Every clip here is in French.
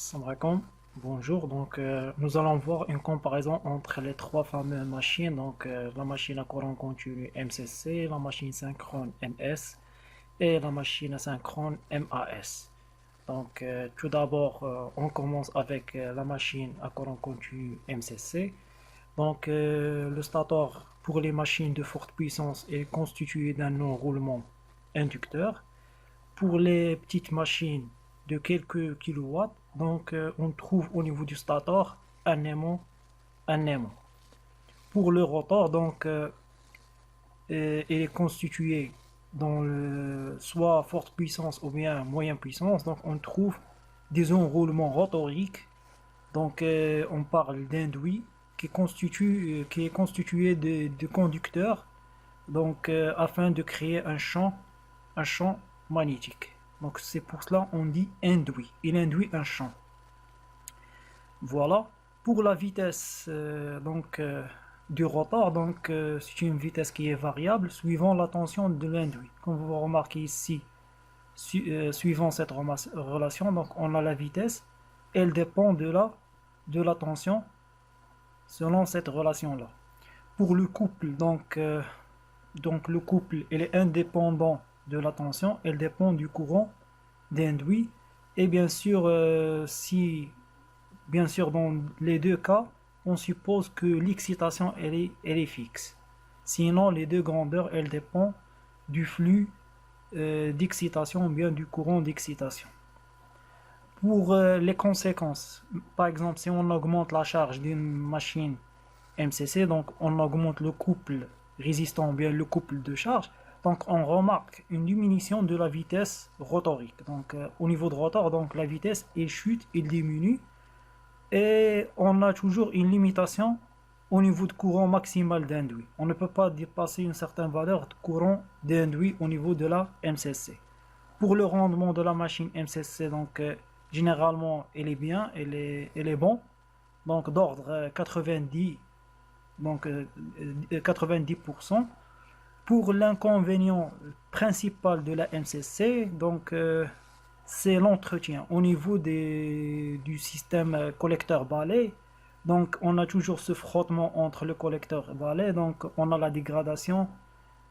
Salam alaikum. Bonjour, nous allons voir une comparaison entre les trois fameuses machines, la machine à courant continu MCC, la machine synchrone MS et la machine asynchrone MAS. Tout d'abord, on commence avec la machine à courant continu MCC. Le stator pour les machines de forte puissance est constitué d'un enroulement inducteur. Pour les petites machines de quelques kilowatts, on trouve au niveau du stator un aimant. Pour le rotor, il est constitué dans soit forte puissance ou bien moyenne puissance. Donc, on trouve des enroulements rotoriques. On parle d'induit qui est constitué de conducteurs. Afin de créer un champ magnétique. Donc c'est pour cela on dit induit. Il induit un champ. Voilà. Pour la vitesse du rotor, c'est une vitesse qui est variable suivant la tension de l'induit. Comme vous remarquez ici, suivant cette relation, donc on a la vitesse, elle dépend de la tension selon cette relation-là. Pour le couple, le couple il est indépendant de la tension, elle dépend du courant d'induit. Et bien sûr, dans les deux cas, on suppose que l'excitation elle est fixe. Sinon, les deux grandeurs elles dépendent du flux d'excitation ou bien du courant d'excitation. Pour les conséquences, par exemple, si on augmente la charge d'une machine MCC, donc on augmente le couple résistant, bien le couple de charge, donc on remarque une diminution de la vitesse rotorique. Au niveau de rotor, la vitesse elle chute, elle diminue, et on a toujours une limitation au niveau de courant maximal d'induit. On ne peut pas dépasser une certaine valeur de courant d'induit au niveau de la MCC. Pour le rendement de la machine MCC, généralement, elle est bien, elle est bon, donc d'ordre 90%. Pour l'inconvénient principal de la MCC, c'est l'entretien au niveau du système collecteur-balai. Donc, on a toujours ce frottement entre le collecteur et balai. Donc, on a la dégradation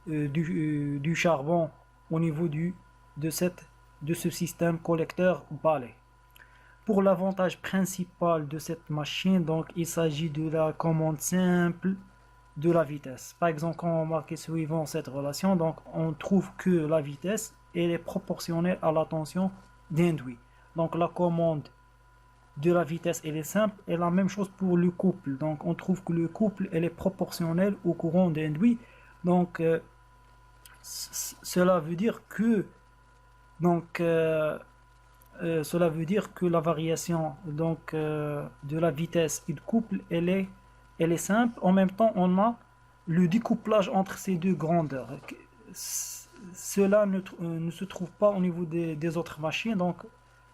du charbon au niveau de ce système collecteur-balai. Pour l'avantage principal de cette machine, il s'agit de la commande simple de la vitesse. Par exemple, quand on marque suivant cette relation, on trouve que la vitesse elle est proportionnelle à la tension d'induit. Donc la commande de la vitesse elle est simple, et la même chose pour le couple. Donc on trouve que le couple elle est proportionnel au courant d'induit. Cela veut dire que cela veut dire que la variation de la vitesse et du couple elle est simple. En même temps, on a le découplage entre ces deux grandeurs. Cela ne se trouve pas au niveau des autres machines. Donc,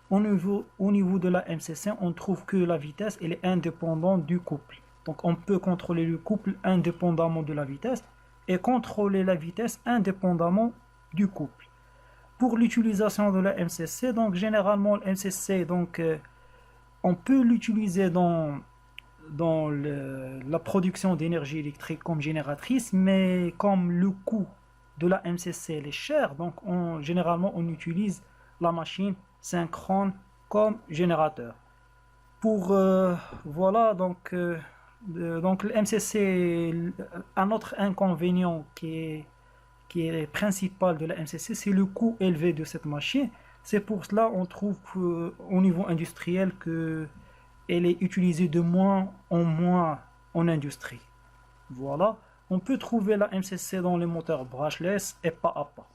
au niveau de la MCC, on trouve que la vitesse elle est indépendante du couple. Donc, on peut contrôler le couple indépendamment de la vitesse et contrôler la vitesse indépendamment du couple. Pour l'utilisation de la MCC, généralement, le MCC, on peut l'utiliser dans la production d'énergie électrique comme génératrice, mais comme le coût de la MCC est cher, généralement on utilise la machine synchrone comme générateur. Voilà, le MCC, un autre inconvénient qui est principal de la MCC, c'est le coût élevé de cette machine. C'est pour cela on trouve au niveau industriel que elle est utilisée de moins en moins en industrie. Voilà, on peut trouver la MCC dans les moteurs brushless et pas à pas.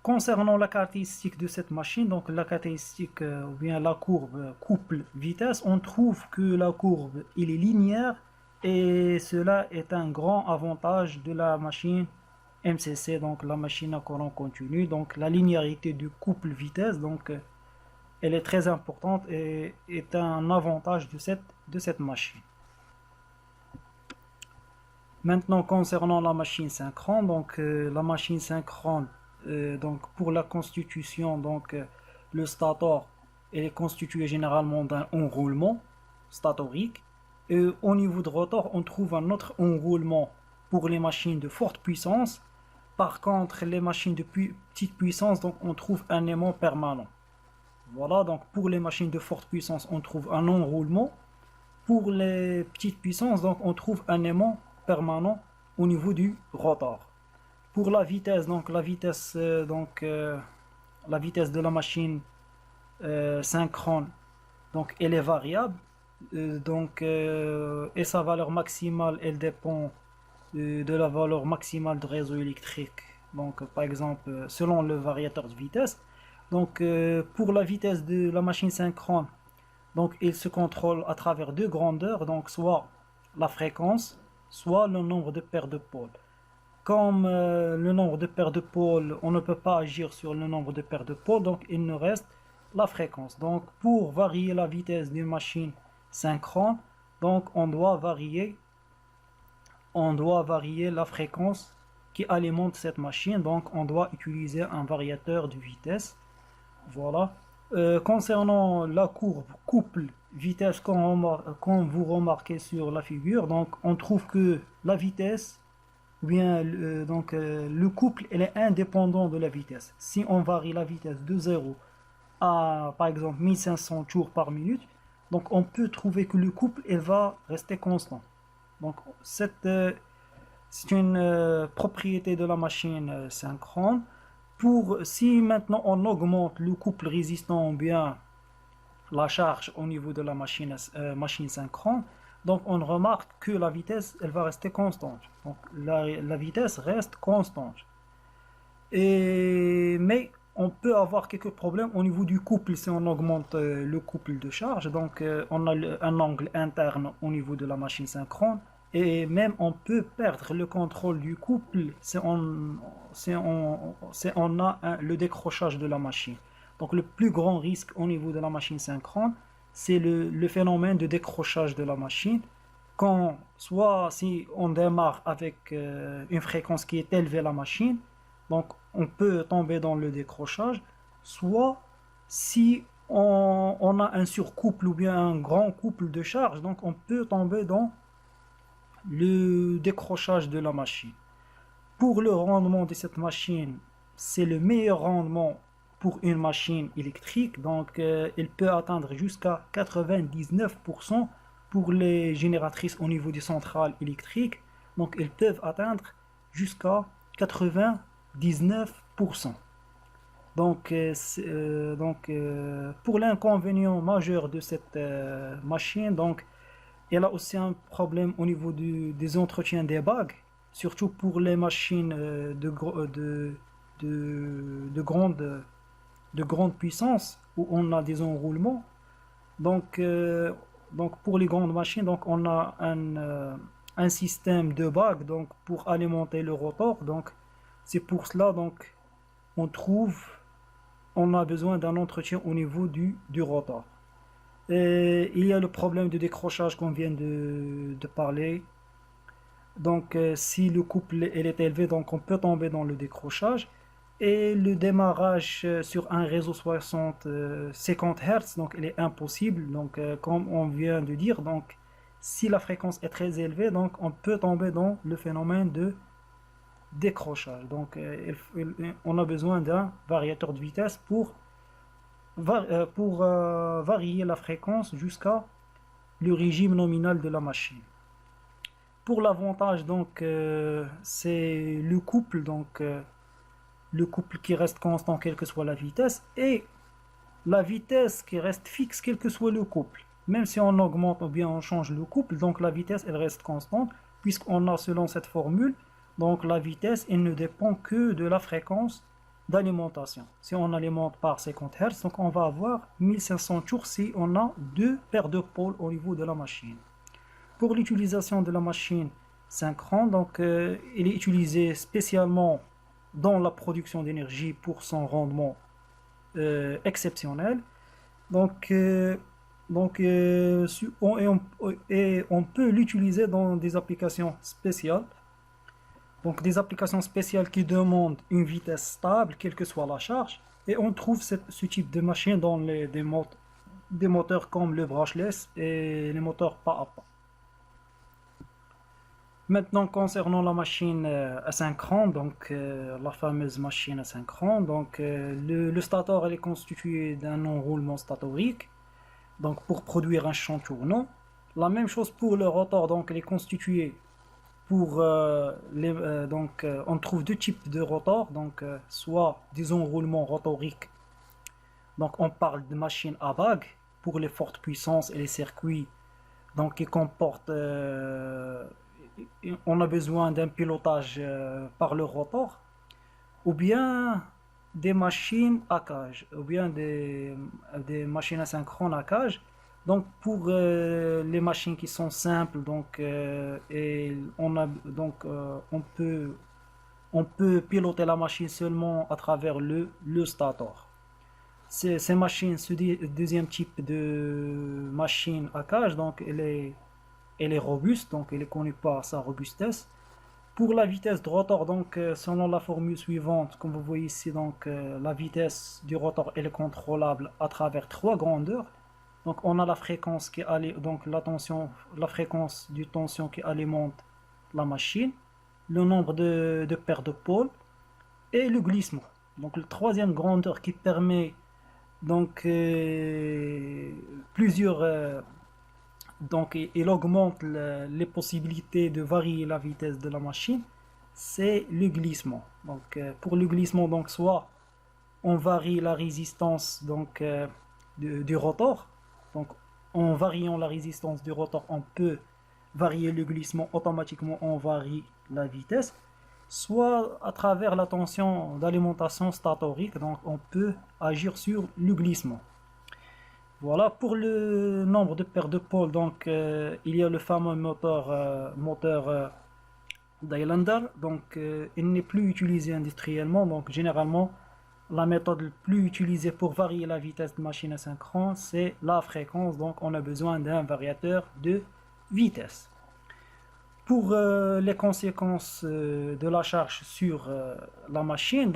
Concernant la caractéristique de cette machine, la caractéristique ou bien la courbe couple-vitesse, on trouve que la courbe il est linéaire, et cela est un grand avantage de la machine MCC, la machine à courant continu. La linéarité du couple vitesse, elle est très importante et est un avantage de cette machine. Maintenant, concernant la machine synchrone, la machine synchrone, pour la constitution, le stator il est constitué généralement d'un enroulement statorique. Et au niveau de rotor, on trouve un autre enroulement pour les machines de forte puissance. Par contre, les machines de petite puissance, donc on trouve un aimant permanent. Voilà, donc pour les machines de forte puissance, on trouve un enroulement. Pour les petites puissances, donc on trouve un aimant permanent au niveau du rotor. Pour la vitesse, donc la vitesse, la vitesse de la machine synchrone, donc elle est variable. Et sa valeur maximale, elle dépend de la valeur maximale de réseau électrique. Donc, par exemple, selon le variateur de vitesse. Donc, pour la vitesse de la machine synchrone, donc il se contrôle à travers deux grandeurs, donc soit la fréquence, soit le nombre de paires de pôles. Comme le nombre de paires de pôles, on ne peut pas agir sur le nombre de paires de pôles, donc il nous reste la fréquence. Donc, pour varier la vitesse d'une machine synchrone, donc on doit varier la fréquence qui alimente cette machine, donc on doit utiliser un variateur de vitesse. Voilà. Concernant la courbe couple vitesse, comme vous remarquez sur la figure, donc on trouve que la vitesse, ou bien le couple, elle est indépendant de la vitesse. Si on varie la vitesse de 0 à par exemple 1500 tours par minute, donc on peut trouver que le couple elle va rester constant. Donc c'est une propriété de la machine synchrone. Si maintenant on augmente le couple résistant ou bien la charge au niveau de la machine synchrone, donc on remarque que la vitesse elle va rester constante. Donc la vitesse reste constante. Mais on peut avoir quelques problèmes au niveau du couple si on augmente le couple de charge. Donc on a un angle interne au niveau de la machine synchrone. Et même on peut perdre le contrôle du couple si on a le décrochage de la machine. Donc le plus grand risque au niveau de la machine synchrone, c'est le phénomène de décrochage de la machine. Soit si on démarre avec une fréquence qui est élevée à la machine, donc on peut tomber dans le décrochage, soit si on a un surcouple ou bien un grand couple de charge, donc on peut tomber dans le décrochage de la machine. Pour le rendement de cette machine, c'est le meilleur rendement pour une machine électrique, donc il peut atteindre jusqu'à 99% pour les génératrices au niveau des centrales électriques, donc ils peuvent atteindre jusqu'à 99%. Donc, pour l'inconvénient majeur de cette machine, donc elle a aussi un problème au niveau des entretiens des bagues, surtout pour les machines de grande puissance où on a des enroulements. Donc pour les grandes machines, donc on a un système de bagues donc pour alimenter le rotor. Donc c'est pour cela donc on a besoin d'un entretien au niveau du rotor. Et il y a le problème de décrochage qu'on vient de parler. Donc si le couple est élevé, donc on peut tomber dans le décrochage. Et le démarrage sur un réseau 50 Hz, donc il est impossible. Donc comme on vient de dire, donc si la fréquence est très élevée, donc on peut tomber dans le phénomène de décrochage. Donc on a besoin d'un variateur de vitesse pour varier la fréquence jusqu'à le régime nominal de la machine. Pour l'avantage, donc c'est le couple, le couple qui reste constant quelle que soit la vitesse, et la vitesse qui reste fixe quel que soit le couple. Même si on augmente ou bien on change le couple, donc la vitesse elle reste constante, puisqu'on a selon cette formule, donc la vitesse elle ne dépend que de la fréquence d'alimentation. Si on alimente par 50 Hz, donc on va avoir 1500 tours si on a deux paires de pôles au niveau de la machine. Pour l'utilisation de la machine synchrone, donc il est utilisé spécialement dans la production d'énergie pour son rendement exceptionnel. Donc on peut l'utiliser dans des applications spéciales. Donc des applications spéciales qui demandent une vitesse stable, quelle que soit la charge. Et on trouve ce type de machine dans des moteurs comme le brushless et les moteurs pas à pas. Maintenant, concernant la machine asynchrone, donc la fameuse machine asynchrone, donc le stator elle est constitué d'un enroulement statorique, donc pour produire un champ tournant. La même chose pour le rotor, donc elle est constituée pour on trouve deux types de rotors, donc soit des enroulements rotoriques, donc on parle de machines à bague pour les fortes puissances et les circuits, donc qui comportent on a besoin d'un pilotage par le rotor, ou bien des machines à cage, ou bien des machines asynchrones à cage. Donc pour les machines qui sont simples, donc et on peut piloter la machine seulement à travers le stator. Ces machines, ce deuxième type de machine à cage, donc elle est robuste, donc elle est connue par sa robustesse. Pour la vitesse de rotor, donc selon la formule suivante, comme vous voyez ici, donc la vitesse du rotor elle est contrôlable à travers trois grandeurs. Donc on a la fréquence donc la fréquence du tension qui alimente la machine, le nombre de paires de pôles et le glissement. Donc la troisième grandeur qui permet donc plusieurs donc il augmente les possibilités de varier la vitesse de la machine, c'est le glissement. Donc pour le glissement, donc soit on varie la résistance donc du rotor. Donc en variant la résistance du rotor, on peut varier le glissement automatiquement, on varie la vitesse, soit à travers la tension d'alimentation statorique, donc on peut agir sur le glissement. Voilà, pour le nombre de paires de pôles, donc il y a le fameux moteur d'Highlander, donc il n'est plus utilisé industriellement, donc généralement la méthode la plus utilisée pour varier la vitesse de machine asynchrone, c'est la fréquence, donc on a besoin d'un variateur de vitesse. Pour les conséquences de la charge sur la machine,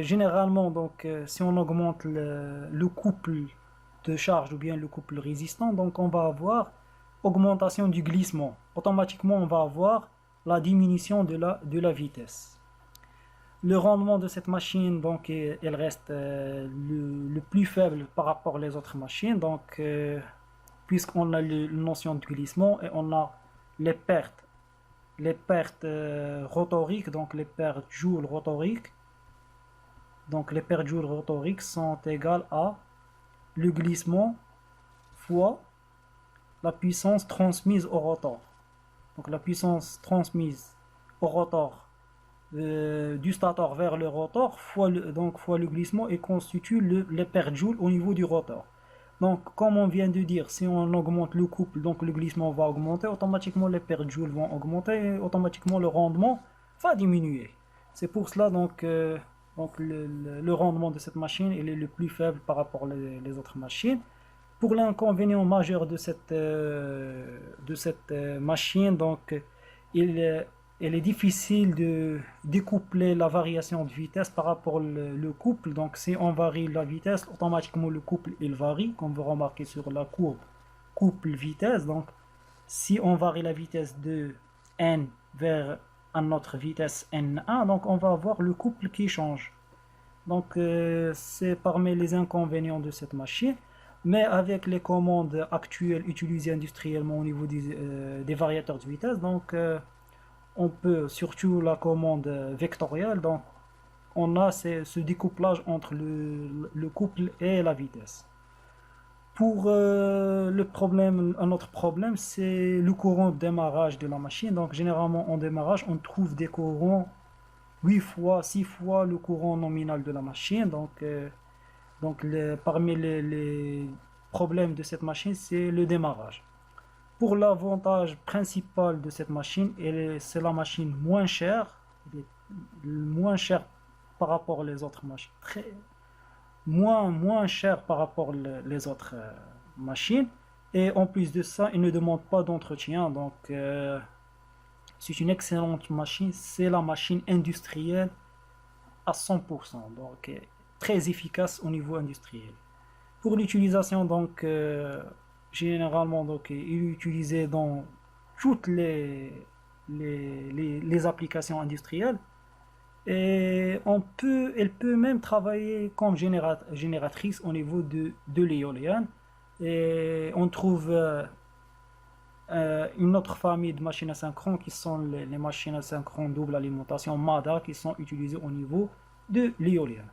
généralement, si on augmente le couple de charge ou bien le couple résistant, donc on va avoir augmentation du glissement. Automatiquement, on va avoir la diminution de la vitesse. Le rendement de cette machine, donc, elle reste le plus faible par rapport aux autres machines, donc, puisqu'on a la notion de glissement et on a les pertes rotoriques, donc les pertes joules rotoriques. Donc les pertes joules rotoriques sont égales à le glissement fois la puissance transmise au rotor. Donc la puissance transmise au rotor du stator vers le rotor fois le glissement et constitue les pertes joules au niveau du rotor. Donc comme on vient de dire, si on augmente le couple, donc le glissement va augmenter, automatiquement les pertes joules vont augmenter et automatiquement le rendement va diminuer. C'est pour cela donc le rendement de cette machine il est le plus faible par rapport aux autres machines. Pour l'inconvénient majeur de cette machine, donc il est difficile de découpler la variation de vitesse par rapport au couple. Donc si on varie la vitesse, automatiquement le couple il varie, comme vous remarquez sur la courbe couple vitesse. Donc si on varie la vitesse de n vers à notre vitesse n1, donc on va avoir le couple qui change. Donc c'est parmi les inconvénients de cette machine. Mais avec les commandes actuelles utilisées industriellement au niveau des variateurs de vitesse, donc on peut, surtout la commande vectorielle, donc on a ce découplage entre le couple et la vitesse. Pour un autre problème, c'est le courant de démarrage de la machine. Donc généralement en démarrage, on trouve des courants 8 fois, 6 fois le courant nominal de la machine. Donc parmi les problèmes de cette machine, c'est le démarrage. Pour l'avantage principal de cette machine, c'est la machine moins chère, moins chère par rapport aux autres machines, moins chère par rapport aux autres machines. Et en plus de ça, il ne demande pas d'entretien. Donc c'est une excellente machine. C'est la machine industrielle à 100%, donc très efficace au niveau industriel. Pour l'utilisation, donc généralement, donc il est utilisé dans toutes les applications industrielles et elle peut même travailler comme génératrice au niveau de l'éolienne. Et on trouve une autre famille de machines asynchrones qui sont les machines asynchrones double alimentation MADA qui sont utilisées au niveau de l'éolienne.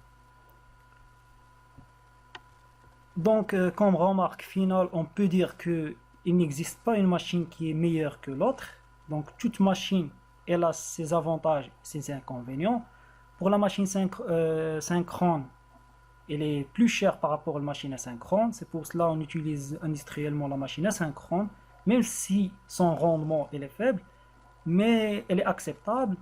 Donc, comme remarque finale, on peut dire qu'il n'existe pas une machine qui est meilleure que l'autre. Donc, toute machine, elle a ses avantages et ses inconvénients. Pour la machine synchrone, elle est plus chère par rapport à la machine asynchrone. C'est pour cela qu'on utilise industriellement la machine asynchrone, même si son rendement est faible, mais elle est acceptable.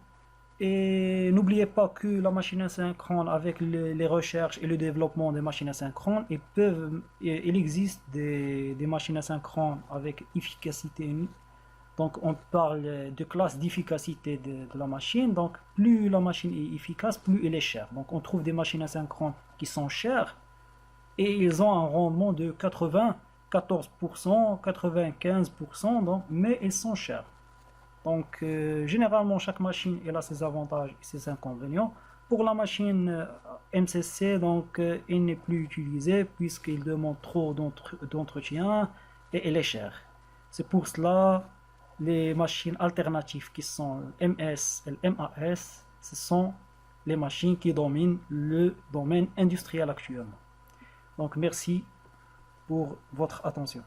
Et n'oubliez pas que la machine asynchrone, avec les recherches et le développement des machines asynchrones, il existe des machines asynchrones avec efficacité. Donc on parle de classe d'efficacité de la machine. Donc plus la machine est efficace, plus elle est chère. Donc on trouve des machines asynchrones qui sont chères et ils ont un rendement de 94%, 95%, donc, mais ils sont chers. Donc, généralement, chaque machine elle a ses avantages et ses inconvénients. Pour la machine MCC, donc, il n'est plus utilisé puisqu'il demande trop d'entretien et elle est chère. C'est pour cela les machines alternatives qui sont MS et MAS, ce sont les machines qui dominent le domaine industriel actuellement. Donc, merci pour votre attention.